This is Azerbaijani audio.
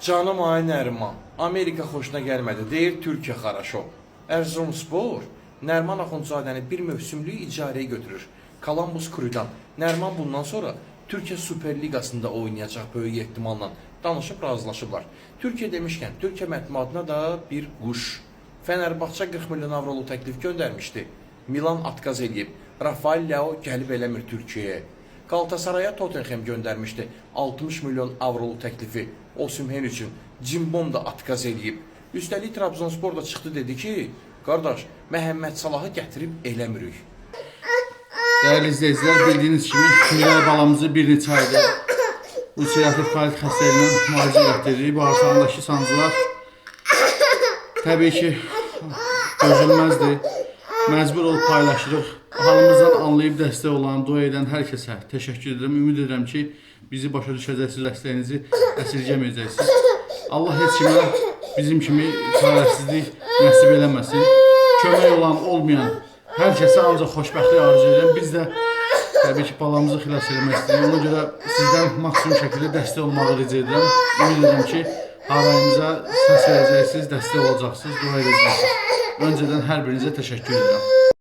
Canım ay Nərman, Amerika xoşuna gəlmədi, deyir Türkiyə xaraşo. Erzurumspor, Nərman Axundzadəni bir mövsümlük icarəyə götürür. Columbus Crew'dan. Nərman bundan sonra Türkiyə Süper Liqasında oynayacaq böyük ehtimalla. Danışıb razılaşıblar. Türkiyə demişkən, Türkiyə mətbuatına da bir quş. Fenerbahçe 40 milyon avroluk təklif göndərmişdi. Milan atqaz edib. Rafael Leao gəlib eləmir Türkiyəyə. Galatasaray'a Tottenham göndərmişdi 60 milyon avroluk təklifi Osimhen üçün. Cimbom da atqaz edib. Üstəlik Trabzonspor da çıxdı dedi ki, qardaş, Məhəmməd Salahı gətirib eləmirik. Değerli izleyiciler, bildiğiniz kimi Miray balamızı bir neçə aydır ulserativ kolit xəstəliyinə müalicə etdiririk. Bağırsağındakı sancılar təbii ki dözülməzdir. Məcbur olub paylaşırıq. Halımızdan anlayıb dəstək olan, dua edən hər kəsə təşəkkür edirəm. Ümid edirəm ki, bizi başa düşəcəksiniz, dəstəyinizi əsirgəməyəcəksiniz. Allah heç kimə bizim kimi çarəsizlik nəsib eləməsin. Kömək olan, olmayan hər kəsə ancaq xoşbəxtlik arzu edirəm. Biz də təbii ki, balamızı xilas etmək istəyirik. Ona görə sizdən maksimum şəkildə dəstək olmağı rica edirəm. Ümid edirəm ki, harayımıza səs verəcəksiniz, dəstək olacaqsınız, dua edəcəksiniz. Öncədən hər birinizə təşəkkür edirəm.